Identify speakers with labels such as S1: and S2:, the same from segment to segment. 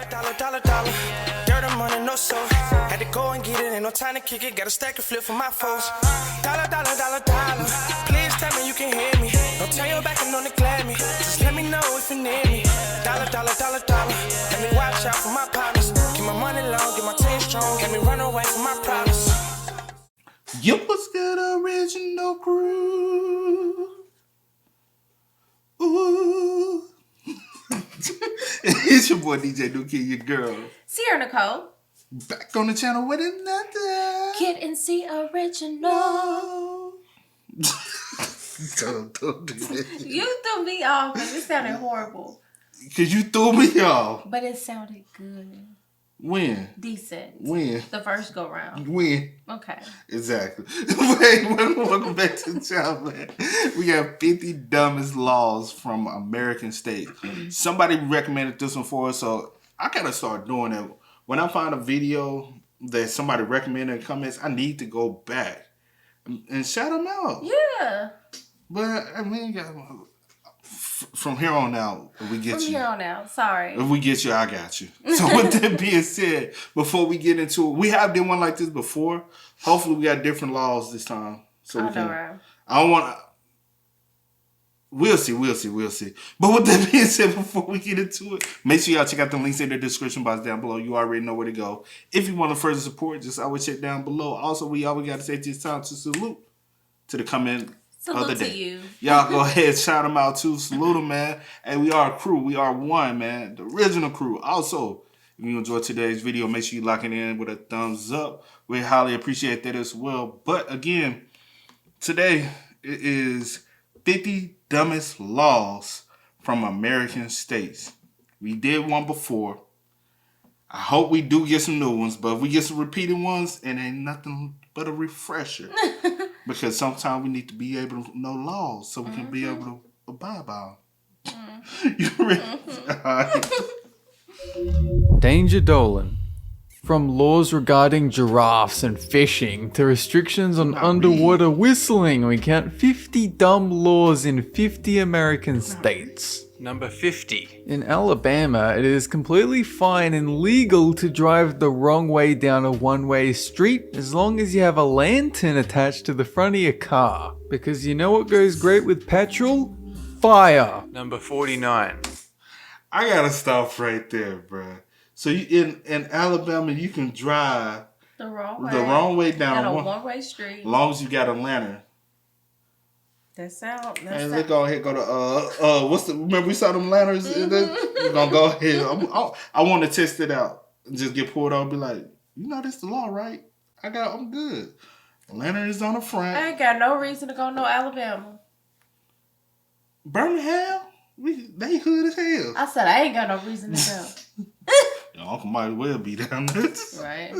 S1: Dollar, dollar, dollar. Dirt and money, no soul. Had to go and get it, ain't no time to kick it. Got a stack and flip for my foes. Dollar, dollar, dollar, dollar. Please tell me you can hear me. Don't turn your back and don't neglect me. Just let me know if you need me. Dollar, dollar, dollar, dollar. Let me watch out for my partners. Keep my money long, get my team strong. Let me run away from my problems.
S2: Yo, what's good, original crew? Ooh. It's your boy DJ Dookie, your girl
S3: Sierra Nicole.
S2: back on the channel with another
S3: Kid and C original.
S2: Don't do that.
S3: You threw me off because it sounded horrible.
S2: Cause you threw me off.
S3: But it sounded good.
S2: When?
S3: Decent.
S2: When?
S3: The first go round.
S2: When?
S3: Okay.
S2: Exactly. Hey, welcome back to the channel, man. We got 50 dumbest laws from American states. Somebody recommended this one for us, so I gotta start doing it. When I find a video that somebody recommended in comments, I need to go back and shout them out.
S3: Yeah.
S2: But I mean, from here on out, if we get you.
S3: From here on out. Sorry.
S2: If we get you, I got you. So with that being said, before we get into it, we have done one like this before. Hopefully we got different laws this time. So we can.
S3: Right?
S2: I don't want to. We'll see. But with that being said, before we get into it, make sure y'all check out the links in the description box down below. You already know where to go. If you want to further support, just always check down below. Also, we always got to take this time to salute to the comment.
S3: Salute to you.
S2: Y'all go ahead, shout them out too. Salute them, man. Hey, we are a crew. We are one, man. The original crew. Also, if you enjoyed today's video, make sure you lock it in with a thumbs up. We highly appreciate that as well. But again, today it is 50 dumbest laws from American states. We did one before. I hope we do get some new ones, but if we get some repeated ones, it ain't nothing but a refresher. Because sometimes we need to be able to know laws so we can be able to abide by them. You ready? All right.
S4: Danger Dolan. From laws regarding giraffes and fishing to restrictions on underwater whistling, we count 50 dumb laws in 50 American states. Number 50. In Alabama, it is completely fine and legal to drive the wrong way down a one-way street as long as you have a lantern attached to the front of your car. Because you know what goes great with petrol? Fire. Number 49.
S2: I gotta stop right there, bruh. So you, in Alabama, you can drive
S3: The wrong way
S2: down
S3: a one-way street.
S2: as long as you got a lantern.
S3: That's out.
S2: And let's go ahead, go to remember we saw them lanterns? We're gonna go ahead. I want to test it out. Just get pulled out and be like, you know that's the law, right? I'm good. The lantern is on the front.
S3: I ain't got no reason to go no Alabama.
S2: Birmingham? They hood as hell.
S3: I said I ain't got no reason to go.
S2: Your uncle might as well be down there.
S3: Right.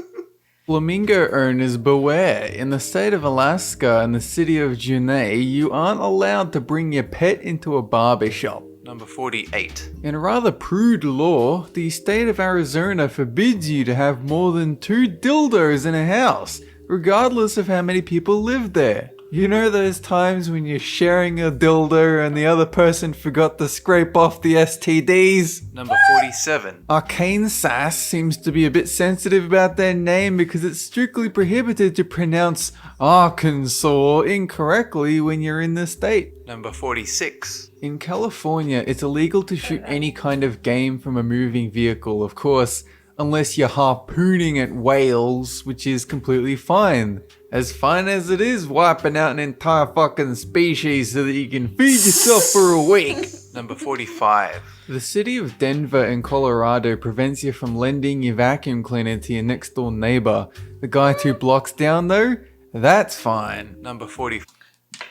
S4: Flamingo owners beware. In the state of Alaska and the city of Juneau, you aren't allowed to bring your pet into a barber shop. Number 48. In a rather prude law, the state of Arizona forbids you to have more than 2 dildos in a house, regardless of how many people live there. You know those times when you're sharing a dildo and the other person forgot to scrape off the STDs? Number 47. Arkansas seems to be a bit sensitive about their name because it's strictly prohibited to pronounce Arkansas incorrectly when you're in the state. Number 46. In California, it's illegal to shoot any kind of game from a moving vehicle, of course, unless you're harpooning at whales, which is completely fine. As fine as it is wiping out an entire fucking species so that you can feed yourself for a week. Number 45. The city of Denver in Colorado prevents you from lending your vacuum cleaner to your next door neighbor. The guy 2 blocks down though, that's fine. Number 40.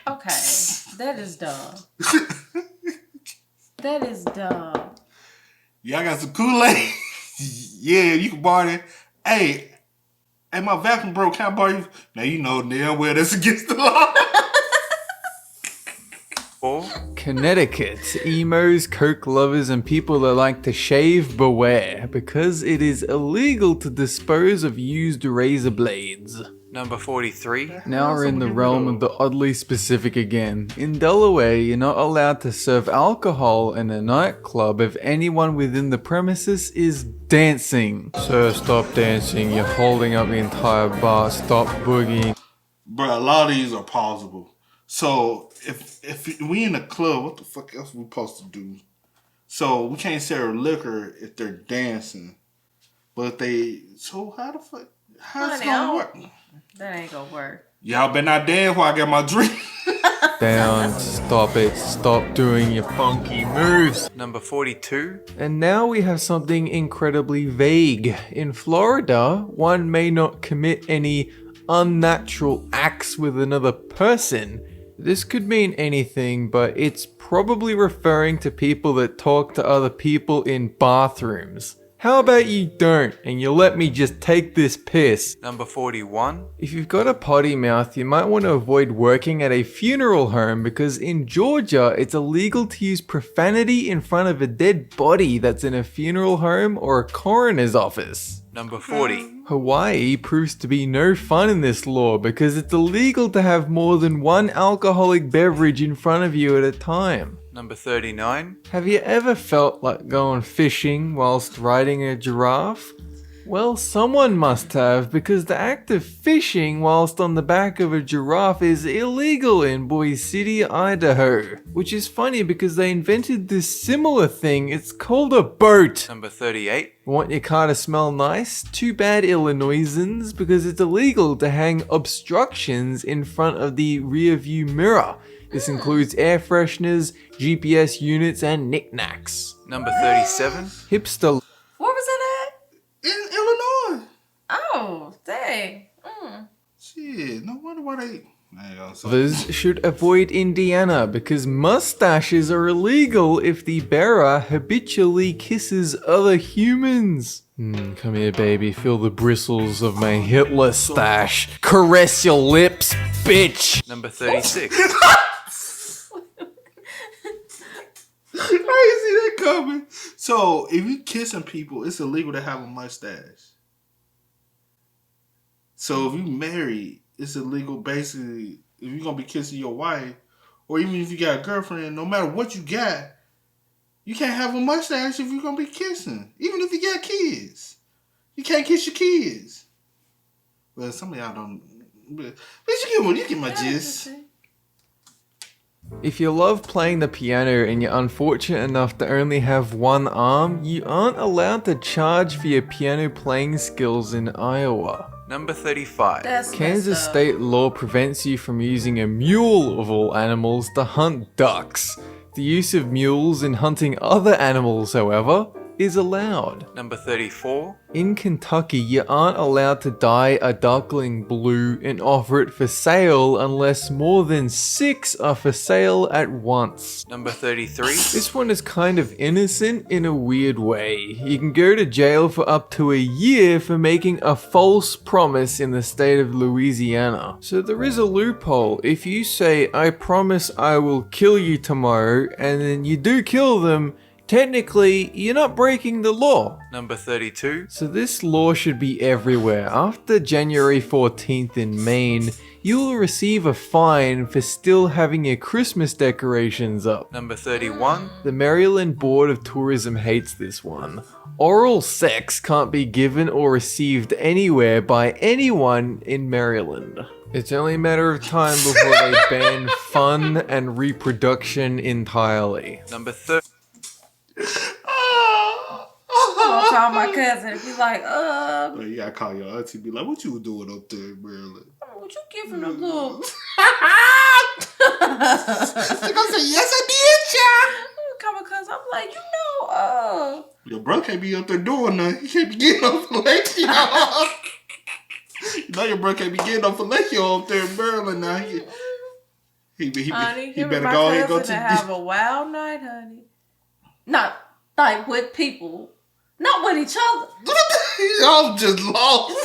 S3: Okay, that is dumb. That is dumb.
S2: Y'all got some Kool-Aid? Yeah, you can borrow it. Hey, my vacuum broke. Can I borrow you? Now you know damn well that's against the law.
S4: Connecticut. Emos, coke lovers, and people that like to shave beware, because it is illegal to dispose of used razor blades. Number 43.
S2: hell
S4: Now we're in
S2: someone
S4: the
S2: get
S4: realm
S2: rid
S4: of the oddly specific again. In Delaware, you're not allowed to serve alcohol in a nightclub if anyone within the premises is dancing. Sir, stop dancing. You're holding up the entire bar. Stop boogieing.
S2: Bro, a lot of these are plausible. So if we in a club, what the fuck else we supposed to do? So we can't serve liquor if they're dancing. But so how the fuck, how's it
S3: Honey,
S2: gonna work?
S3: That ain't gonna work.
S2: Y'all better not dance while I get my drink.
S4: Down, stop it, stop doing your funky moves. Number 42. And now we have something incredibly vague. In Florida, one may not commit any unnatural acts with another person. This could mean anything, but it's probably referring to people that talk to other people in bathrooms. How about you don't, and you let me just take this piss? Number 41. If you've got a potty mouth, you might want to avoid working at a funeral home because in Georgia, it's illegal to use profanity in front of a dead body that's in a funeral home or a coroner's office. Number 40. Hawaii proves to be no fun in this law because it's illegal to have more than one alcoholic beverage in front of you at a time. Number 39. Have you ever felt like going fishing whilst riding a giraffe? Well, someone must have, because the act of fishing whilst on the back of a giraffe is illegal in Boise City, Idaho. Which is funny because they invented this similar thing, it's called a boat. Number 38. Want your car to smell nice? Too bad, Illinoisans, because it's illegal to hang obstructions in front of the rear view mirror. This includes air fresheners, GPS units, and knickknacks. Number 37. Hipster.
S3: Where was that
S2: In Illinois.
S3: at? Oh, dang.
S2: Shit, no wonder why they...
S4: Others should avoid Indiana because mustaches are illegal if the bearer habitually kisses other humans. Come here, baby. Feel the bristles of my Hitler stash. Caress your lips, bitch. Number 36.
S2: I didn't see that coming. So, if you kissing people, it's illegal to have a mustache. So, if you married, it's illegal basically, if you're going to be kissing your wife, or even if you got a girlfriend, no matter what you got, you can't have a mustache if you're going to be kissing. Even if you got kids. You can't kiss your kids. Well, some of y'all don't. But you get my gist.
S4: If you love playing the piano and you're unfortunate enough to only have one arm, you aren't allowed to charge for your piano playing skills in Iowa. Number 35.
S3: That's
S4: Kansas
S3: messed up.
S4: state law prevents you from using a mule of all animals to hunt ducks. The use of mules in hunting other animals, however, is allowed. Number 34. In Kentucky, you aren't allowed to dye a duckling blue and offer it for sale unless more than 6 are for sale at once. Number 33. This one is kind of innocent in a weird way. You can go to jail for up to a year for making a false promise in the state of Louisiana. So there is a loophole. If you say, I promise I will kill you tomorrow, and then you do kill them, technically, you're not breaking the law. Number 32. So this law should be everywhere. After January 14th in Maine, you will receive a fine for still having your Christmas decorations up. Number 31. The Maryland Board of Tourism hates this one. Oral sex can't be given or received anywhere by anyone in Maryland. It's only a matter of time before they ban fun and reproduction entirely. Number 30.
S3: I'll call my cousin and be like,
S2: Well, you gotta call your auntie and be like, what you doing up there in Maryland?
S3: would you give him a look?
S2: She gonna say, yes, I did, child.
S3: I'll call my cousin. I'm like, you know,
S2: Your brother can't be up there doing nothing. He can't be getting no fellatio. You know your brother can't be getting no fellatio up there in Maryland now.
S3: honey,
S2: He
S3: him
S2: better
S3: and
S2: go
S3: my
S2: ahead and go
S3: cousin
S2: to
S3: have a wild night, honey. Not like with people. Not with each other.
S2: I'm just lost.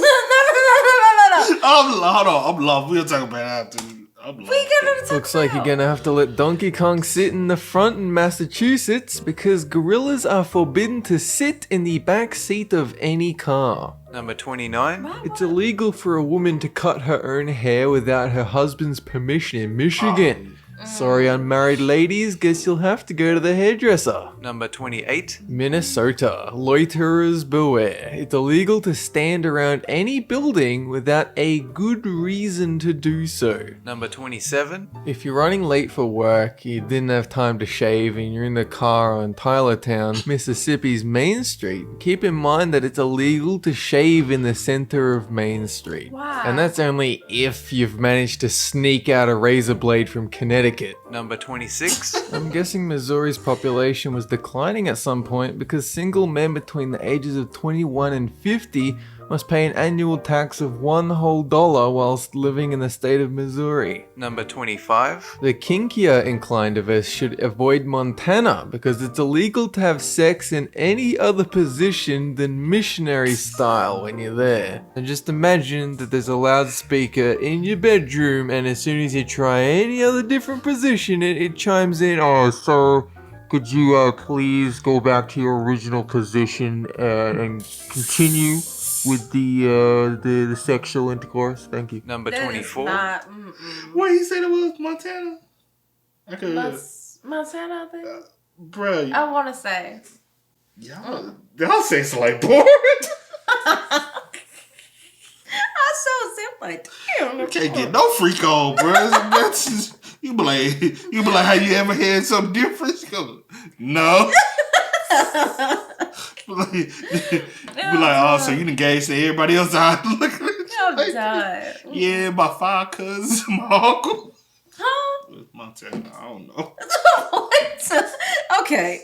S3: No.
S2: I'm lost. We'll talk about it after. I'm lost.
S3: We get to talk
S4: Looks like you're
S3: about.
S4: gonna have to let Donkey Kong sit in the front in Massachusetts because gorillas are forbidden to sit in the back seat of any car. Number 29. It's illegal for a woman to cut her own hair without her husband's permission in Michigan. Sorry, unmarried ladies, guess you'll have to go to the hairdresser. Number 28. Minnesota. Loiterers beware. It's illegal to stand around any building without a good reason to do so. Number 27. If you're running late for work, you didn't have time to shave, and you're in the car on Tylertown, Mississippi's Main Street, keep in mind that it's illegal to shave in the center of Main Street.
S3: Wow.
S4: And that's only if you've managed to sneak out a razor blade from Connecticut. Number 26. I'm guessing Missouri's population was declining at some point because single men between the ages of 21 and 50 must pay an annual tax of $1 whole whilst living in the state of Missouri. Number 25. The kinkier inclined of us should avoid Montana because it's illegal to have sex in any other position than missionary style when you're there. And just imagine that there's a loudspeaker in your bedroom, and as soon as you try any other different position, it chimes in, "Oh, sir, could you please go back to your original position and continue with the sexual intercourse? Thank you." Number 24.
S2: What, he said it was Montana? I could
S3: Montana, I think.
S2: Bro.
S3: I want to say.
S2: Y'all say it's like boring.
S3: I so simple. Like, damn.
S2: You can't get no freak on, bro. That's just, you be like, have you ever had something different? She go, no. You be like, oh, so you done gauge to everybody else out looking at you.
S3: I'm done.
S2: Yeah, my 5 cousins, my uncle.
S3: Huh?
S2: Montana, I don't know.
S3: What? Okay.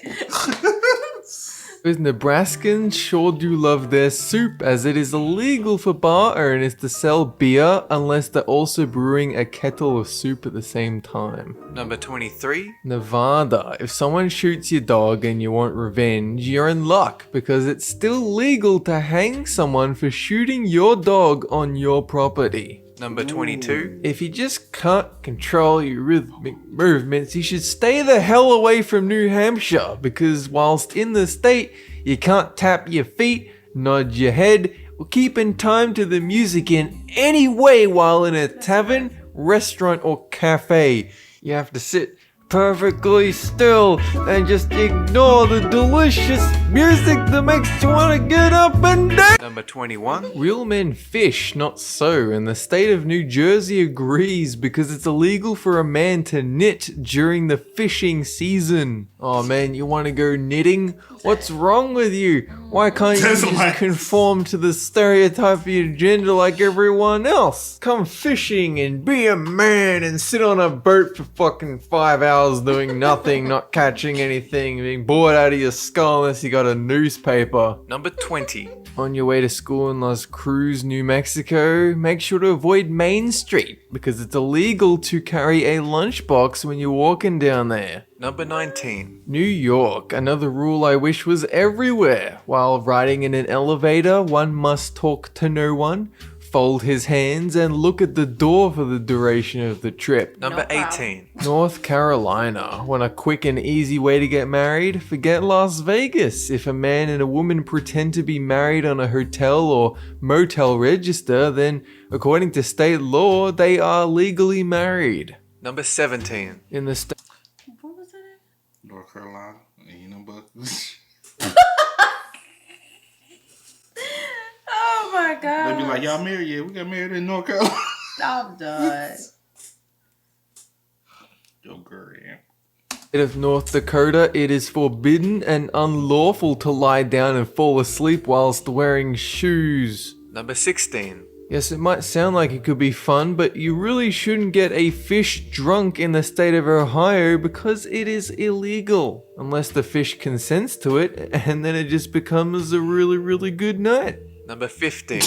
S4: Because Nebraskans sure do love their soup, as it is illegal for bar owners to sell beer unless they're also brewing a kettle of soup at the same time. Number 23. Nevada. If someone shoots your dog and you want revenge, you're in luck because it's still legal to hang someone for shooting your dog on your property. Number 22. If you just can't control your rhythmic movements, you should stay the hell away from New Hampshire because whilst in the state, you can't tap your feet, nod your head, or keep in time to the music in any way while in a tavern, restaurant, or cafe. You have to sit perfectly still and just ignore the delicious music that makes you want to get up and dance. Number 21. Real men fish, not so, and the state of New Jersey agrees because it's illegal for a man to knit during the fishing season. Oh man, you want to go knitting? What's wrong with you? Why can't you just conform to the stereotype of your gender like everyone else? Come fishing and be a man and sit on a boat for fucking 5 hours doing nothing, not catching anything, being bored out of your skull unless you got a newspaper. Number 20. On your way to school in Las Cruz, New Mexico, make sure to avoid Main Street because it's illegal to carry a lunchbox when you're walking down there. Number 19. New York. Another rule I wish was everywhere. While riding in an elevator, one must talk to no one, fold his hands, and look at the door for the duration of the trip. Number 18. North Carolina. Want a quick and easy way to get married? Forget Las Vegas. If a man and a woman pretend to be married on a hotel or motel register, then according to state law, they are legally married. Number 17. In the state.
S3: What was it?
S2: North Carolina. Ain't no but.
S3: Oh my god.
S2: They be like, y'all married? Yeah, we got married in North Carolina.
S3: I'm done.
S2: Yo, girl, yeah.
S4: Of North Dakota, it is forbidden and unlawful to lie down and fall asleep whilst wearing shoes. Number 16. Yes, it might sound like it could be fun, but you really shouldn't get a fish drunk in the state of Ohio because it is illegal. Unless the fish consents to it, and then it just becomes a really, really good night. Number 15.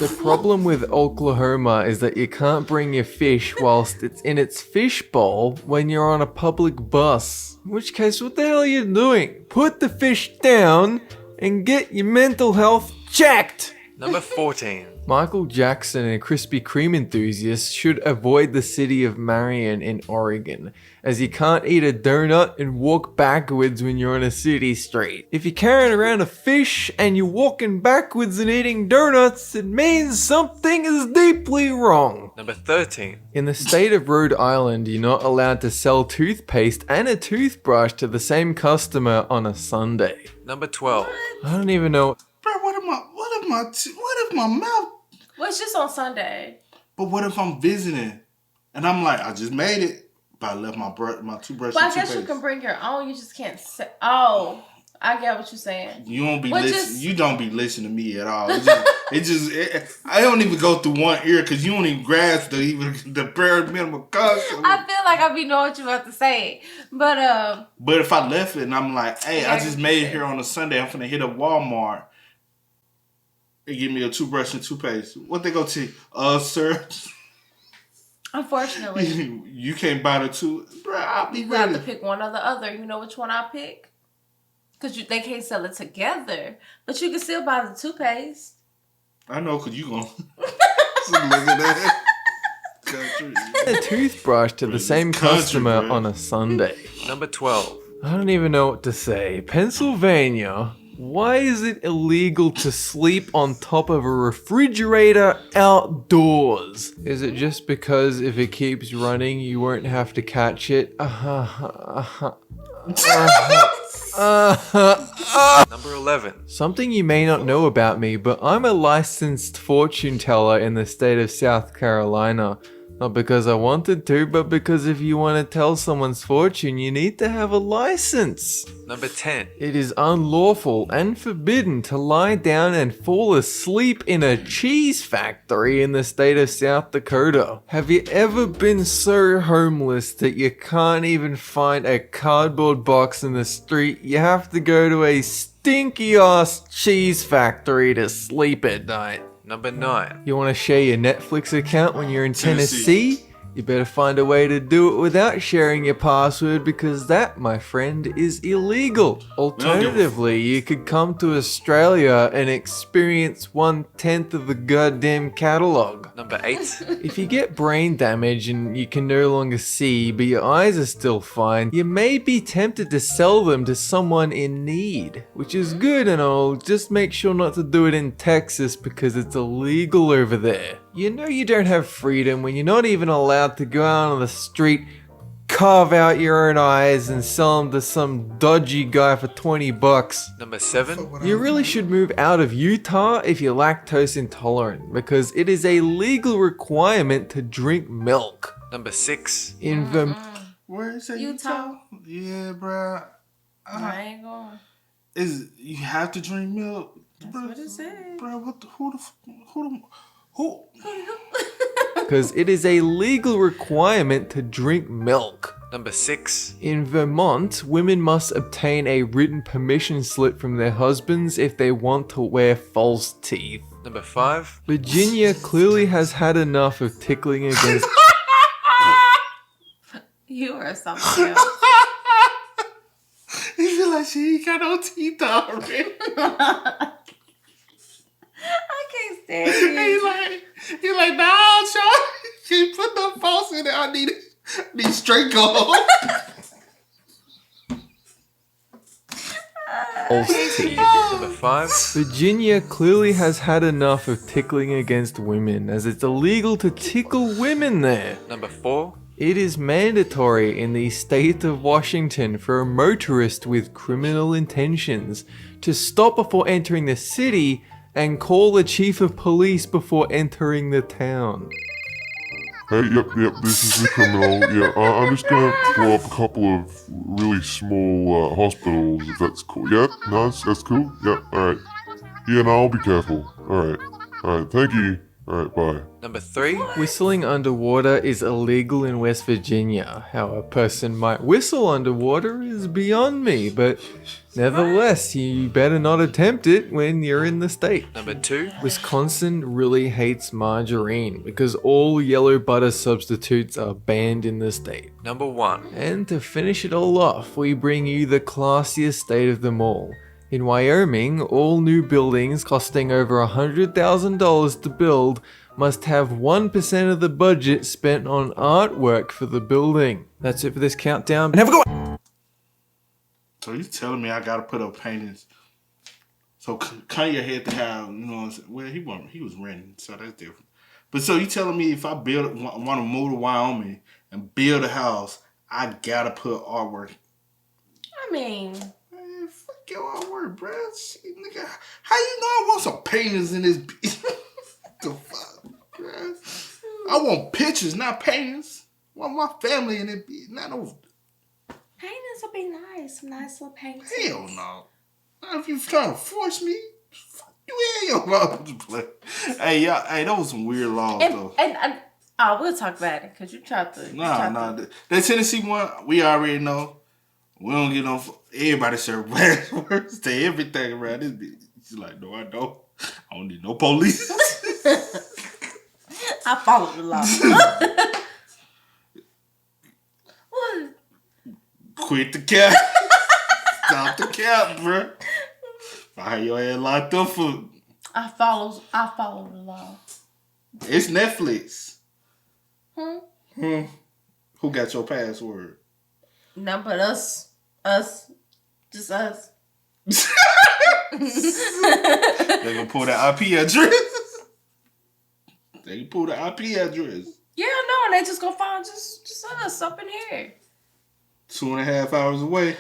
S4: The problem with Oklahoma is that you can't bring your fish whilst it's in its fish bowl when you're on a public bus. In which case, what the hell are you doing? Put the fish down and get your mental health checked. Number 14. Michael Jackson and Krispy Kreme enthusiasts should avoid the city of Marion in Oregon, as you can't eat a donut and walk backwards when you're on a city street. If you're carrying around a fish and you're walking backwards and eating donuts, it means something is deeply wrong. Number 13. In the state of Rhode Island, you're not allowed to sell toothpaste and a toothbrush to the same customer on a Sunday. Number 12. I don't even know.
S2: Bro, what if my mouth?
S3: Well, it's just on Sunday.
S2: But what if I'm visiting and I'm like, I just made it, but I left my toothbrush.
S3: Well,
S2: and
S3: I guess you can bring your own. You just can't say. Oh, I get what you're saying.
S2: You don't be listening. You don't be listening to me at all. I don't even go through one ear because you don't even grasp the bare minimum concept.
S3: I feel like I be knowing what you about to say, but
S2: if I left it and I'm like, hey, I just made it here on a Sunday, I'm finna hit up Walmart and give me a toothbrush and toothpaste. What they go to? Sir.
S3: Unfortunately,
S2: you can't buy the two. Bro, I'll be
S3: you
S2: ready.
S3: have to pick one or the other. You know which one I'll pick? Because they can't sell it together. But you can still buy the toothpaste.
S2: I know, because you going to look at that. Country.
S4: A toothbrush to the same customer on a Sunday. Number 12. I don't even know what to say. Pennsylvania. Why is it illegal to sleep on top of a refrigerator outdoors? Is it just because if it keeps running, you won't have to catch it? Number 11. Something you may not know about me, but I'm a licensed fortune teller in the state of South Carolina. Not because I wanted to, but because if you want to tell someone's fortune, you need to have a license. Number 10. It is unlawful and forbidden to lie down and fall asleep in a cheese factory in the state of South Dakota. Have you ever been so homeless that you can't even find a cardboard box in the street? You have to go to a stinky ass cheese factory to sleep at night. Number 9. You want to share your Netflix account when you're in Tennessee? You better find a way to do it without sharing your password, because that, my friend, is illegal. Alternatively, you could come to Australia and experience 1/10 of the goddamn catalog. Number 8. If you get brain damage and you can no longer see, but your eyes are still fine, you may be tempted to sell them to someone in need, which is good and all. Just make sure not to do it in Texas because it's illegal over there. You know you don't have freedom when you're not even allowed to go out on the street, carve out your own eyes and sell them to some dodgy guy for $20. Number 7. You really should move out of Utah if you're lactose intolerant, because it is a legal requirement to drink milk. Number 6.
S2: Where is it?
S3: Utah.
S2: Yeah, bro.
S3: I ain't going.
S2: You have to drink milk?
S3: That's what it said.
S2: Bro, who?
S4: Because it is a legal requirement to drink milk. Number 6. In Vermont, women must obtain a written permission slip from their husbands if they want to wear false teeth. Number 5. Virginia clearly has had enough of tickling against...
S3: You are something else.
S2: You feel like she ain't got no teeth already.
S3: I can't stand you.
S2: He's like, nah, Sean. She put the false in there. I need straight gold.
S4: false teeth. Number 5. Virginia clearly has had enough of tickling against women, as it's illegal to tickle women there. Number 4. It is mandatory in the state of Washington for a motorist with criminal intentions to stop before entering the city and call the chief of police before entering the town.
S5: Hey, yep, this is the criminal. Yeah, I'm just gonna blow up a couple of really small hospitals, if that's cool. Yeah, nice, that's cool. Yeah, alright. Yeah, no, I'll be careful. Alright, thank you. Alright, bye.
S4: Number 3. Whistling underwater is illegal in West Virginia. How a person might whistle underwater is beyond me, but nevertheless, you better not attempt it when you're in the state. Number 2. Wisconsin really hates margarine because all yellow butter substitutes are banned in the state. Number 1. And to finish it all off, we bring you the classiest state of them all. In Wyoming, all new buildings costing over $100,000 to build must have 1% of the budget spent on artwork for the building. That's it for this countdown.
S2: Have a go. So you telling me I gotta put up paintings? So Kanye had to have, you know what I'm saying? Well, he was renting, so that's different. But so you telling me if I want to move to Wyoming and build a house, I gotta put artwork?
S3: I mean,
S2: Man, fuck your artwork, bro. Shit, nigga, how you know I want some paintings in this? What the fuck, bro? I want pictures, not paintings. I want my family in it, not no.
S3: paintings would be nice. Some nice little paintings.
S2: Hell no. Not if you trying to force me. Fuck you in your law to play. Hey, y'all, hey, that was some weird laws, though.
S3: And we'll talk about it because you tried to.
S2: Nah. That Tennessee one, we already know. We don't get no. Everybody serve passwords to everything around this bitch. She's like, no, I don't. I don't need no police.
S3: I follow the law. What?
S2: Quit the cap. Stop the cap, bro. I had your ass locked up for.
S3: I follow the law.
S2: It's Netflix.
S3: Hmm?
S2: Who got your password?
S3: No, but us. Just us.
S2: They gonna pull the IP address. They can pull the IP address.
S3: Yeah, no, and they just gonna find just us up in here.
S2: 2.5 hours away.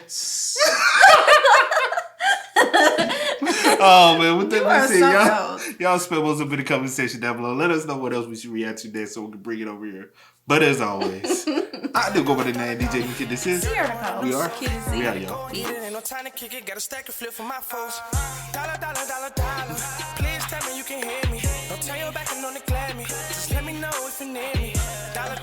S2: Oh man, with that being said, y'all spend most of it in the comment section down below. Let us know what else we should react to next so we can bring it over here. But as always, I do go by the name DJ Kid. This is we are y'all.
S1: Ain't no time to kick it, got a stack of flip for my folks. Dollar. Please tell me you can hear me. Don't turn your back and don't neglect me. Just let me know if you need me. Dollar.